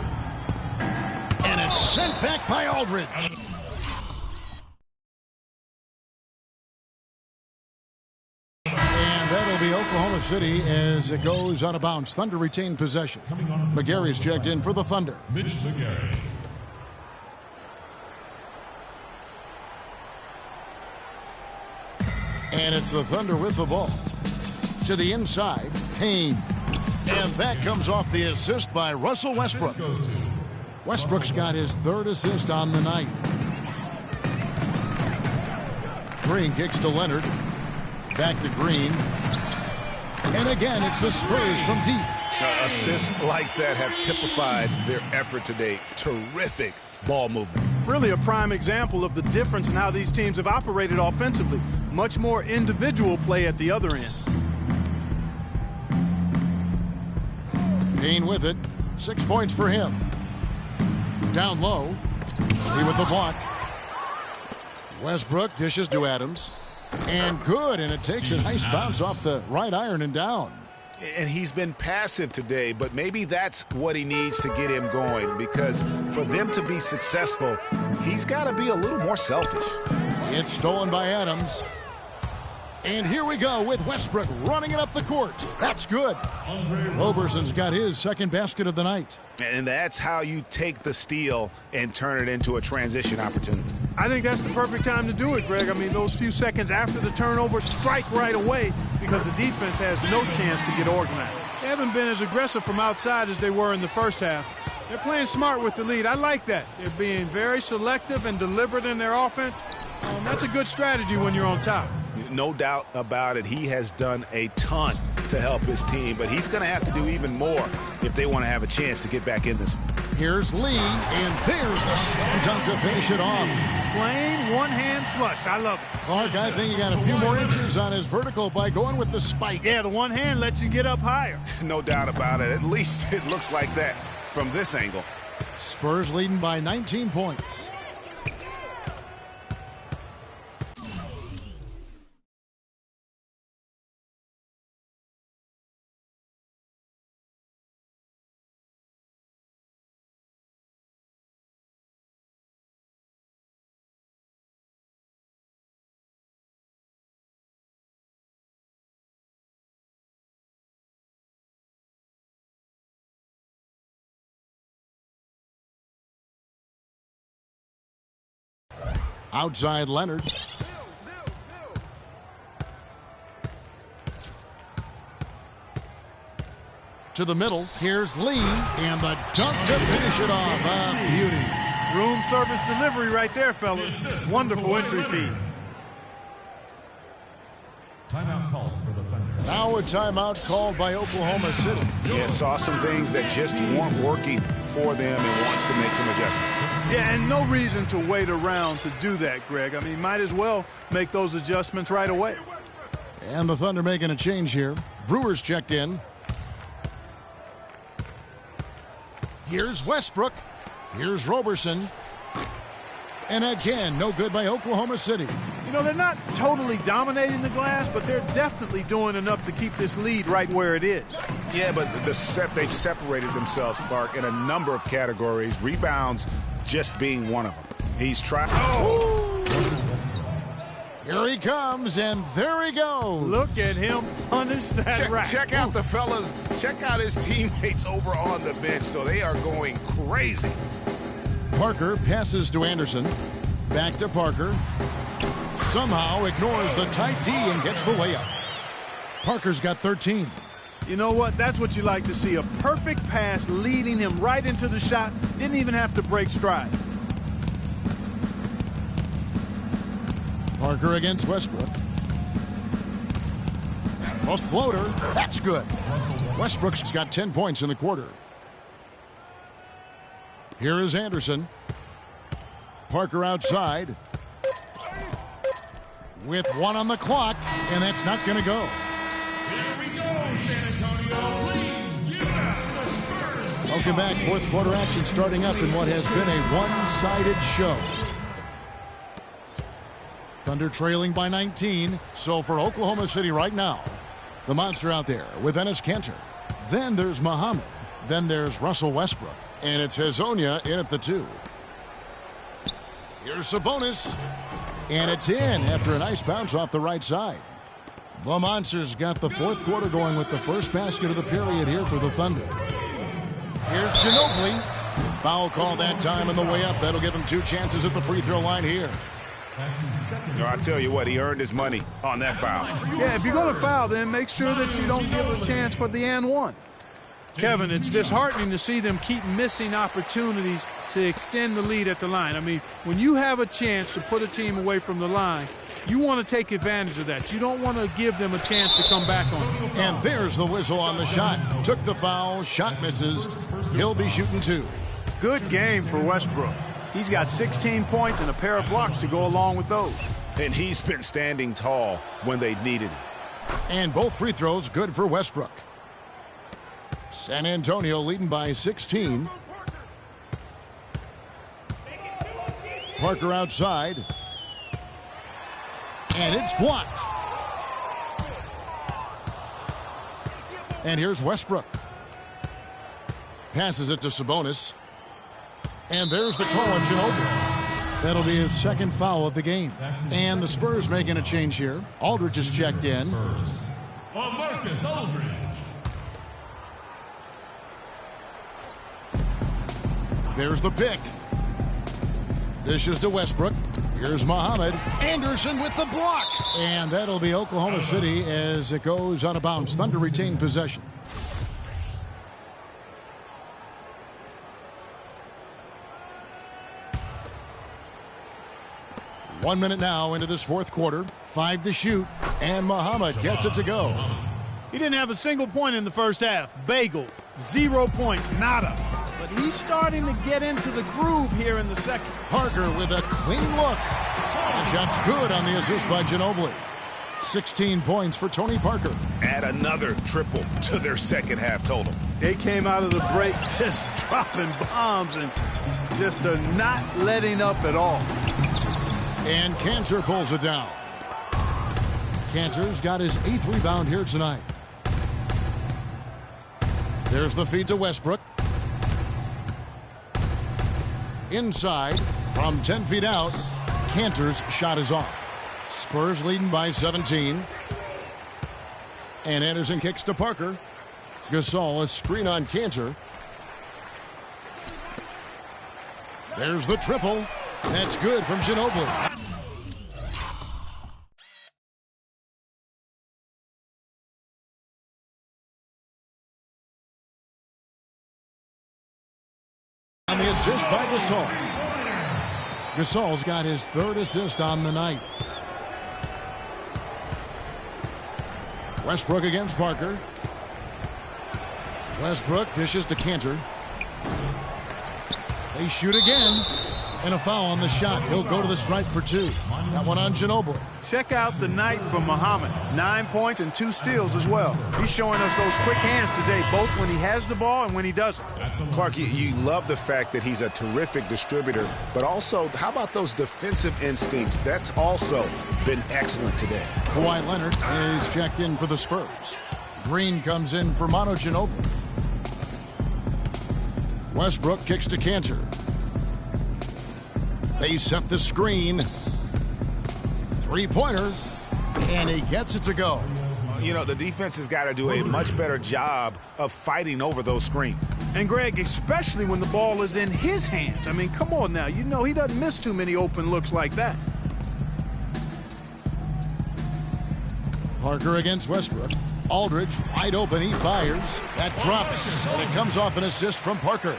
And it's sent back by Aldridge. And that'll be Oklahoma City as it goes out of bounds. Thunder retain possession. McGarry's checked in for the Thunder. Mitch McGarry. And it's the Thunder with the ball. To the inside, Payne. And that comes off the assist by Russell Westbrook. Westbrook's got his 3rd assist on the night. Green kicks to Leonard. Back to Green. And again, it's the Spurs from deep. Assists like that have typified their effort today. Terrific ball movement. Really a prime example of the difference in how these teams have operated offensively. Much more individual play at the other end. Payne with it. 6 points for him. Down low. He with the block. Westbrook dishes to Adams. And good, and it takes a nice bounce off the right iron and down. And he's been passive today, but maybe that's what he needs to get him going, because for them to be successful, he's got to be a little more selfish. It's stolen by Adams. And here we go with Westbrook running it up the court. That's good. Roberson's got his 2nd basket of the night. And that's how you take the steal and turn it into a transition opportunity. I think that's the perfect time to do it, Greg. I mean, those few seconds after the turnover, strike right away because the defense has no chance to get organized. They haven't been as aggressive from outside as they were in the first half. They're playing smart with the lead. I like that. They're being very selective and deliberate in their offense. That's a good strategy when you're on top. No doubt about it. He has done a ton to help his team, but he's going to have to do even more if they want to have a chance to get back in this. Here's Lee, and there's the slam dunk to finish it off. Plain one-hand flush. I love it. Clark, I think he got a few more inches on his vertical by going with the spike. Yeah, the one hand lets you get up higher. No doubt about it. At least it looks like that from this angle. Spurs leading by 19 points. Outside Leonard. To the middle. Here's Lee. And the dunk to finish it off. A beauty. Room service delivery right there, fellas. Wonderful entry feed. Timeout called for the Thunder. Now a timeout called by Oklahoma City. Yeah, saw some things that just weren't working for them and wants to make some adjustments. Yeah, and no reason to wait around to do that, Greg. I mean, might as well make those adjustments right away. And the Thunder making a change here. Brewers checked in. Here's Westbrook. Here's Roberson. And again, no good by Oklahoma City. You know, they're not totally dominating the glass, but they're definitely doing enough to keep this lead right where it is. Yeah, but they've separated themselves, Clark, in a number of categories. Rebounds just being one of them. He's trying. Oh! Here he comes, and there he goes. Look at him punish that rack. Check out the fellas. Check out his teammates over on the bench. So they are going crazy. Parker passes to Anderson. Back to Parker. Somehow ignores the tight D and gets the layup. Parker's got 13. You know what? That's what you like to see. A perfect pass leading him right into the shot. Didn't even have to break stride. Parker against Westbrook. A floater. That's good. Westbrook's got 10 points in the quarter. Here is Anderson. Parker outside. With one on the clock, and that's not going to go. Here we go, San Antonio. Please give it up for the Spurs. Welcome back. Fourth quarter action starting up in what has been a one-sided show. Thunder trailing by 19. So for Oklahoma City right now, the monster out there with Enes Kanter. Then there's Muhammad. Then there's Russell Westbrook. And it's Hezonja in at the 2. Here's Sabonis. And it's in after a nice bounce off the right side. The Monsters got the fourth quarter going with the first basket of the period here for the Thunder. Here's Ginobili. Foul call that time on the way up. That'll give him 2 chances at the free throw line here. So I tell you what, he earned his money on that foul. Yeah, if you're going to foul, then make sure that you don't give a chance for the and one. Kevin, it's disheartening to see them keep missing opportunities to extend the lead at the line. I mean, when you have a chance to put a team away from the line, you want to take advantage of that. You don't want to give them a chance to come back on it. And there's the whistle on the shot. Took the foul, shot misses. He'll be shooting 2. Good game for Westbrook. He's got 16 points and a pair of blocks to go along with those. And he's been standing tall when they needed him. And both free throws good for Westbrook. San Antonio leading by 16. Parker outside. And it's blocked. And here's Westbrook. Passes it to Sabonis. And there's the call on Ginobili. That'll be his second foul of the game. And the Spurs making a change here. Aldridge is checked in. Marcus Aldridge. There's the pick. Dishes to Westbrook. Here's Muhammad. Anderson with the block. And that'll be Oklahoma City as it goes out of bounds. Thunder retain possession. One minute now into this fourth quarter. 5 to shoot, and Muhammad gets it to go. He didn't have a single point in the first half. Bagel, 0 points, nada. But he's starting to get into the groove here in the second. Parker with a clean look. And shot's good on the assist by Ginobili. 16 points for Tony Parker. Add another triple to their second half total. They came out of the break just dropping bombs and just are not letting up at all. And Cantor pulls it down. Cantor's got his 8th rebound here tonight. There's the feed to Westbrook. Inside, from 10 feet out, Cantor's shot is off. Spurs leading by 17. And Anderson kicks to Parker. Gasol, a screen on Cantor. There's the triple. That's good from Ginobili. On the assist by Gasol. Gasol's got his 3rd assist on the night. Westbrook against Parker. Westbrook dishes to Cantor. They shoot again. And a foul on the shot. He'll go to the stripe for 2. That one on Ginobili. Check out the night from Muhammad. 9 points and 2 steals as well. He's showing us those quick hands today, both when he has the ball and when he doesn't. Clark, you love the fact that he's a terrific distributor, but also, how about those defensive instincts? That's also been excellent today. Kawhi Leonard is checked in for the Spurs. Green comes in for Manu Ginobili. Westbrook kicks to Cantor. They set the screen. 3-pointer. And he gets it to go. You know, the defense has got to do a much better job of fighting over those screens. And, Greg, especially when the ball is in his hands. I mean, come on now. You know he doesn't miss too many open looks like that. Parker against Westbrook. Aldridge wide open. He fires. That drops. And it comes off an assist from Parker.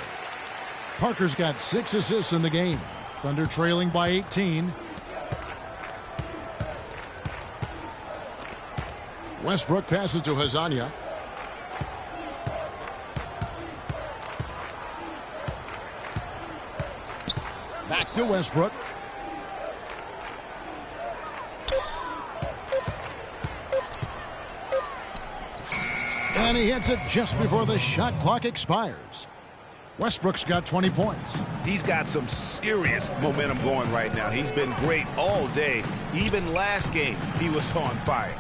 Parker's got 6 assists in the game. Thunder trailing by 18. Westbrook passes to Hazania. Back to Westbrook. And he hits it just before the shot clock expires. Westbrook's got 20 points. He's got some serious momentum going right now. He's been great all day. Even last game, he was on fire.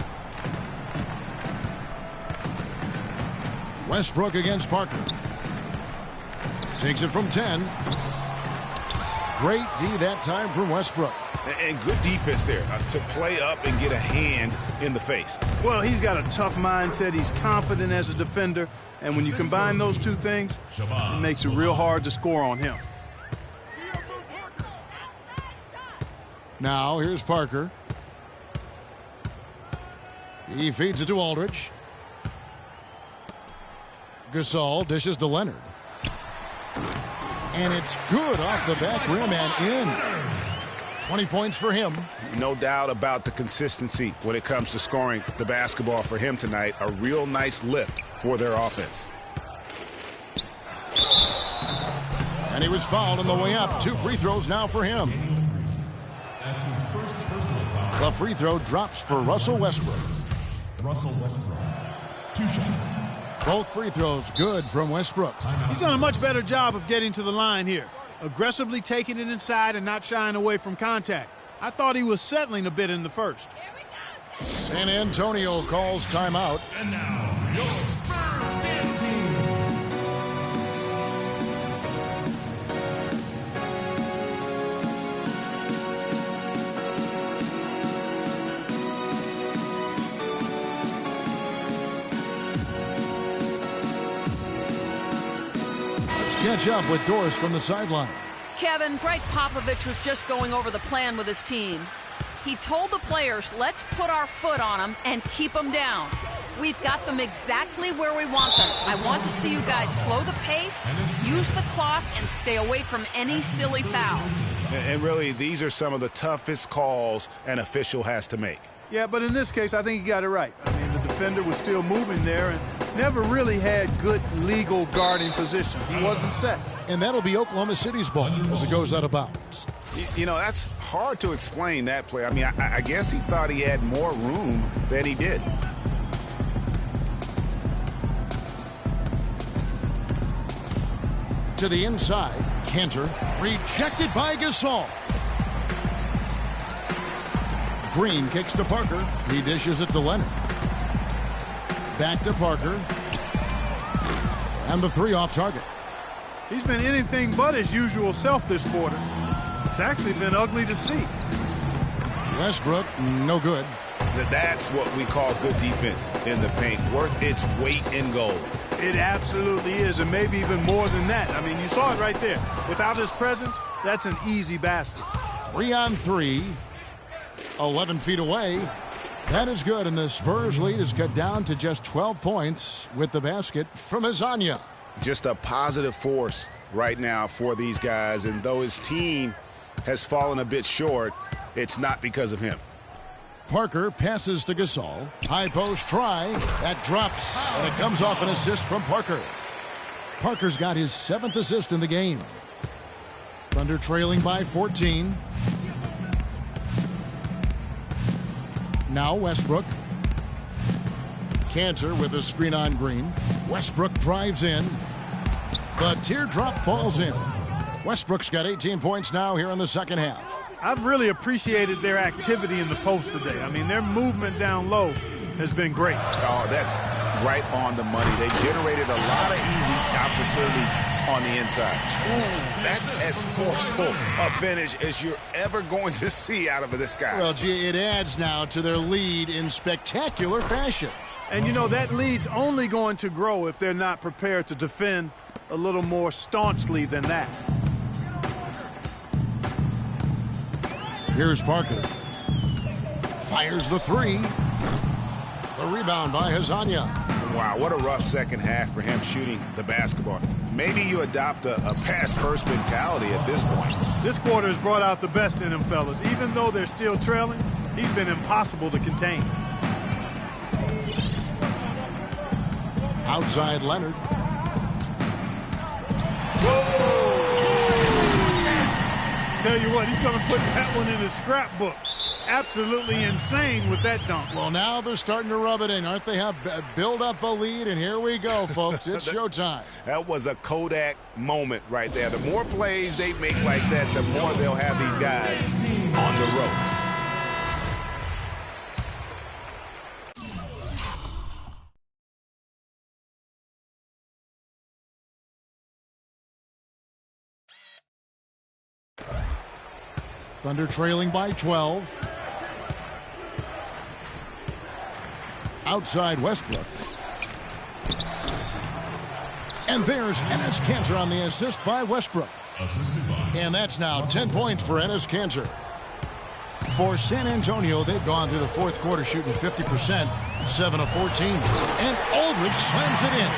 Westbrook against Parker. Takes it from 10. Great D that time from Westbrook. And good defense there to play up and get a hand in the face. Well, he's got a tough mindset. He's confident as a defender. And when you combine those two things, it makes it real hard to score on him. Now, here's Parker. He feeds it to Aldridge. Gasol dishes to Leonard. And it's good off the back rim and in. 20 points for him. No doubt about the consistency when it comes to scoring the basketball for him tonight. A real nice lift for their offense. And he was fouled on the way up. 2 free throws now for him. That's his first personal foul. The free throw drops for Russell Westbrook. Russell Westbrook. 2 shots. Both free throws good from Westbrook. He's done a much better job of getting to the line here. Aggressively taking it inside and not shying away from contact. I thought he was settling a bit in the first. San Antonio calls timeout. And now, your Spurs dance team. Catch up with Doris from the sideline. Kevin, Greg Popovich was just going over the plan with his team. He told the players, let's put our foot on them and keep them down. We've got them exactly where we want them. I want to see you guys slow the pace, use the clock, and stay away from any silly fouls. And really, these are some of the toughest calls an official has to make. Yeah, but in this case, I think he got it right. I mean, the defender was still moving there and never really had good legal guarding position. He wasn't set. And that'll be Oklahoma City's ball as it goes out of bounds. You know, that's hard to explain that play. I mean, I guess he thought he had more room than he did. To the inside, Cantor, rejected by Gasol. Green kicks to Parker. He dishes it to Leonard. Back to Parker. And the three off target. He's been anything but his usual self this quarter. It's actually been ugly to see. Westbrook, no good. That's what we call good defense in the paint. Worth its weight in gold. It absolutely is, and maybe even more than that. I mean, you saw it right there. Without his presence, that's an easy basket. 3 on 3. 11 feet away. That is good, and the Spurs lead is cut down to just 12 points with the basket from Azania. Just a positive force right now for these guys, and though his team has fallen a bit short, it's not because of him. Parker passes to Gasol. High post try. That drops, and it comes off an assist from Parker. Parker's got his 7th assist in the game. Thunder trailing by 14. Now Westbrook. Cantor with a screen on Green. Westbrook drives in. The teardrop falls in. Westbrook's got 18 points now here in the second half. I've really appreciated their activity in the post today. I mean, their movement down low has been great. Oh, that's right on the money. They generated a lot of easy opportunities on the inside. Ooh, that's as forceful a finish as you're ever going to see out of this guy. Well, gee, it adds now to their lead in spectacular fashion. And, you know, that lead's only going to grow if they're not prepared to defend a little more staunchly than that. Here's Parker. Fires the three. The rebound by Hazania. Wow, what a rough second half for him shooting the basketball. Maybe you adopt a pass-first mentality at this point. This quarter has brought out the best in him, fellas. Even though they're still trailing, he's been impossible to contain. Outside Leonard. Tell you what, he's going to put that one in his scrapbook. Absolutely insane with that dunk. Well, now they're starting to rub it in, aren't they? Have build up a lead, and here we go, folks. It's showtime. That was a Kodak moment right there. The more plays they make like that, the more they'll have these guys on the road. Thunder trailing by 12. Outside Westbrook. And there's Enes Kanter on the assist by Westbrook. And that's now 10 points for Enes Kanter. For San Antonio, they've gone through the fourth quarter shooting 50%, 7 of 14. And Aldridge slams it in.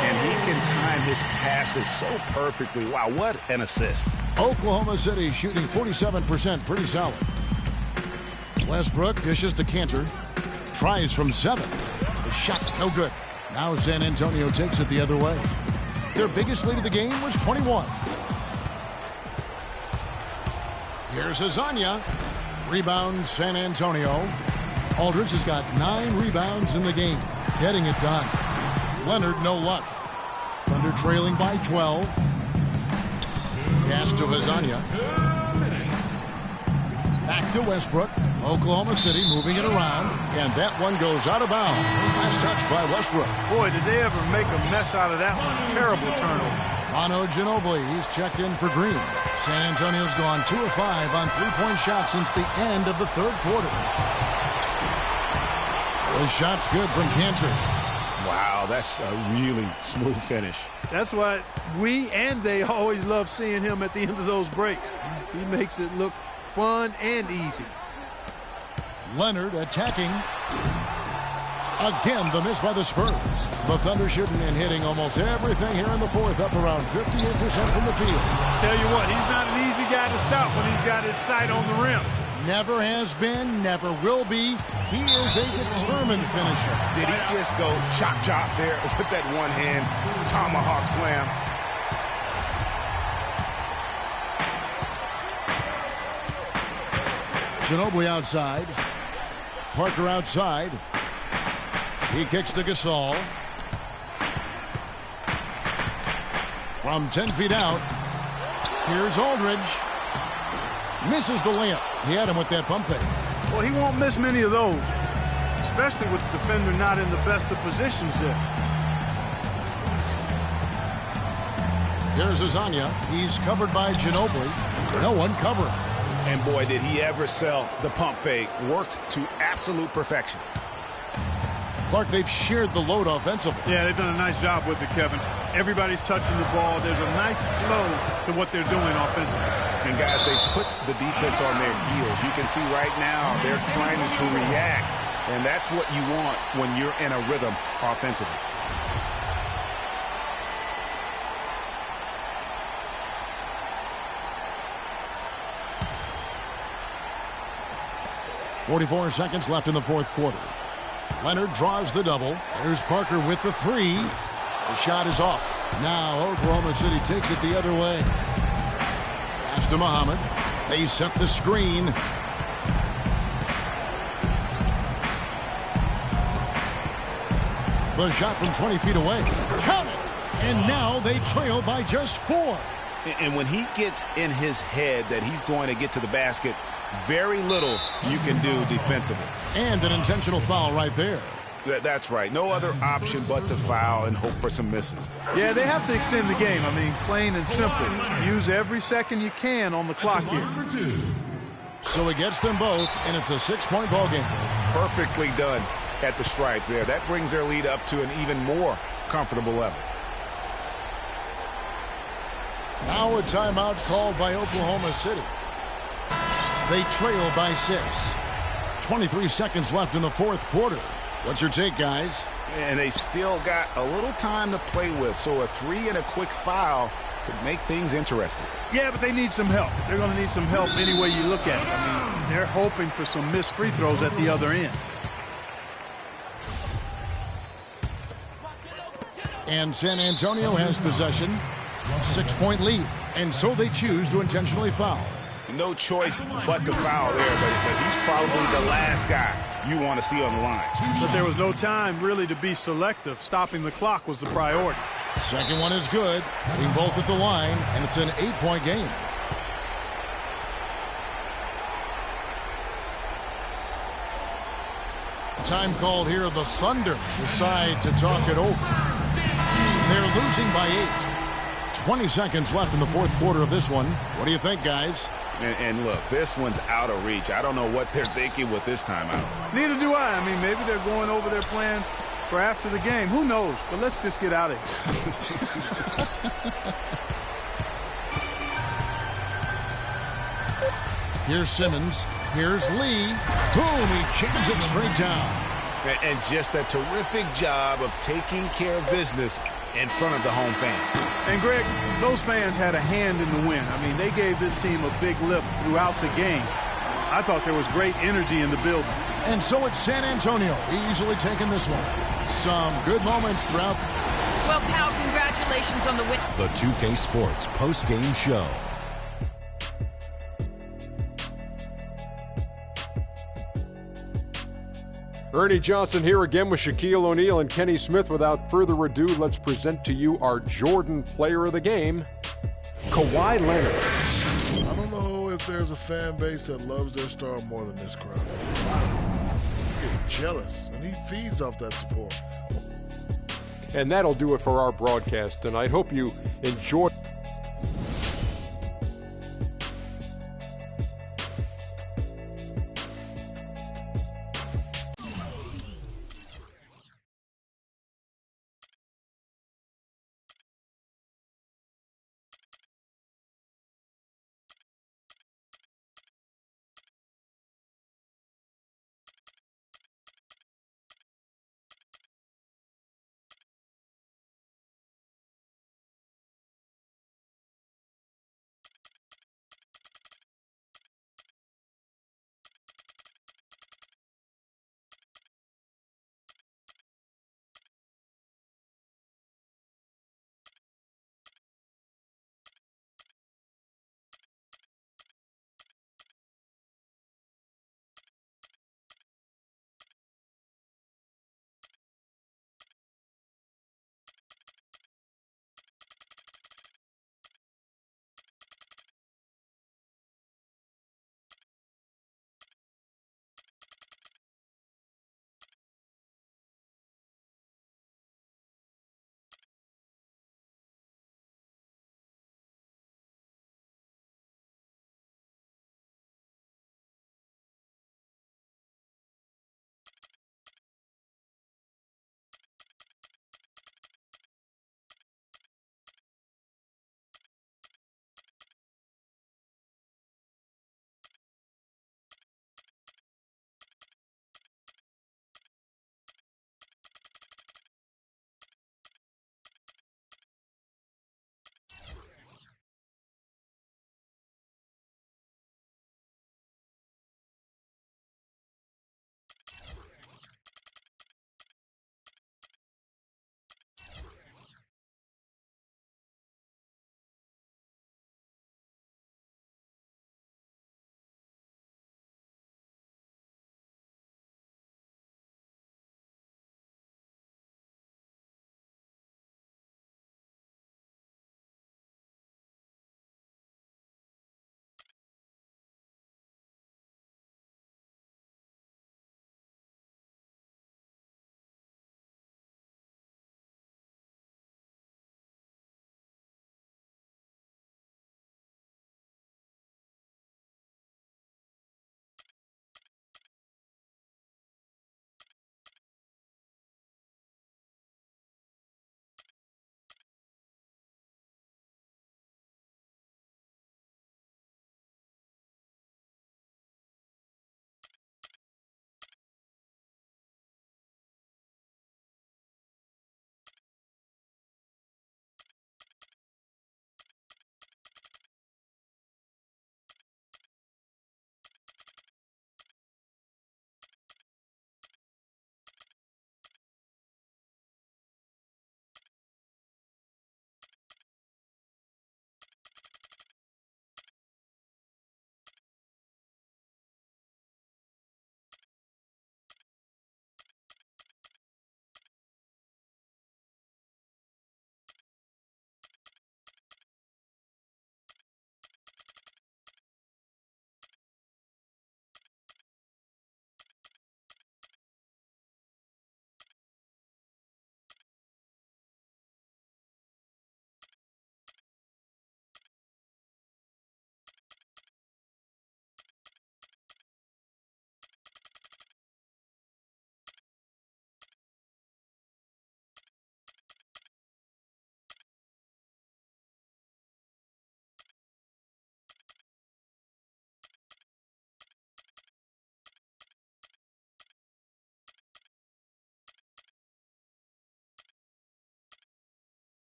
And he can time his passes so perfectly. Wow, what an assist. Oklahoma City shooting 47%, pretty solid. Westbrook dishes to Cantor. Tries from 7. The shot, no good. Now San Antonio takes it the other way. Their biggest lead of the game was 21. Here's Azania. Rebound San Antonio. Aldridge has got 9 rebounds in the game. Getting it done. Leonard, no luck. Thunder trailing by 12. Pass to Hazania. Back to Westbrook. Oklahoma City moving it around. And that one goes out of bounds. Last touch by Westbrook. Boy, did they ever make a mess out of that one. Terrible turnover. Mono Ginobili, he's checked in for Green. San Antonio's gone 2 of 5 on three-point shots since the end of the third quarter. The shot's good from Cantor. Wow, that's a really smooth finish. That's why we and they always love seeing him at the end of those breaks. He makes it look fun and easy. Leonard attacking. Again, the miss by the Spurs. The Thunder shooting and hitting almost everything here in the fourth, up around 58% from the field. Tell you what, he's not an easy guy to stop when he's got his sight on the rim. Never has been, never will be. He is a determined finisher. Did he just go chop chop there with that one hand tomahawk slam? Ginobili outside. Parker outside. He kicks to Gasol. From 10 feet out, here's Aldridge. Misses the layup. He had him with that pump fake. Well, he won't miss many of those, especially with the defender not in the best of positions there. Here's Azania. He's covered by Ginobili. No one covering. And boy, did he ever sell the pump fake. Worked to absolute perfection. Clark, they've shared the load offensively. Yeah, they've done a nice job with it, Kevin. Everybody's touching the ball. There's a nice flow to what they're doing offensively. And guys, they put the defense on their heels. You can see right now they're trying to react. And that's what you want when you're in a rhythm offensively. .44 seconds left in the fourth quarter. Leonard draws the double. There's Parker with the three. The shot is off. Now Oklahoma City takes it the other way. Pass to Muhammad. They set the screen. The shot from 20 feet away. Count it! And now they trail by just 4. And when he gets in his head that he's going to get to the basket, very little you can do defensively. And an intentional foul right there. That's right. No other option but to foul and hope for some misses. Yeah, they have to extend the game. I mean, plain and simple. Use every second you can on the clock here. So he gets them both, and it's a 6-point ball game. Perfectly done at the stripe there. That brings their lead up to an even more comfortable level. Now a timeout called by Oklahoma City. They trail by 6. 23 seconds left in the fourth quarter. What's your take, guys? And they still got a little time to play with, so a 3 and a quick foul could make things interesting. Yeah, but they need some help. They're going to need some help any way you look at it. I mean, they're hoping for some missed free throws at the other end. And San Antonio has possession. 6-point lead. And so they choose to intentionally foul. No choice but to foul there, but he's probably the last guy you want to see on the line. But there was no time really to be selective. Stopping the clock was the priority. Second one is good. Having both at the line, and it's an 8-point game. Time called here. The Thunder decide to talk it over. They're losing by 8. 20 seconds left in the fourth quarter of this one. What do you think, guys? And look, this one's out of reach. I don't know what they're thinking with this timeout. Neither do I. I mean, maybe they're going over their plans for after the game. Who knows? But let's just get out of here. Here's Simmons. Here's Lee. Boom, he jams it straight down. And just a terrific job of taking care of business in front of the home fans. And, Greg, those fans had a hand in the win. I mean, they gave this team a big lift throughout the game. I thought there was great energy in the building. And so it's San Antonio easily taking this one. Some good moments throughout. Well, Pal, congratulations on the win. The 2K Sports post-game show. Ernie Johnson here again with Shaquille O'Neal and Kenny Smith. Without further ado, let's present to you our Jordan Player of the Game, Kawhi Leonard. I don't know if there's a fan base that loves their star more than this crowd. He's getting jealous, and he feeds off that support. And that'll do it for our broadcast tonight. Hope you enjoyed.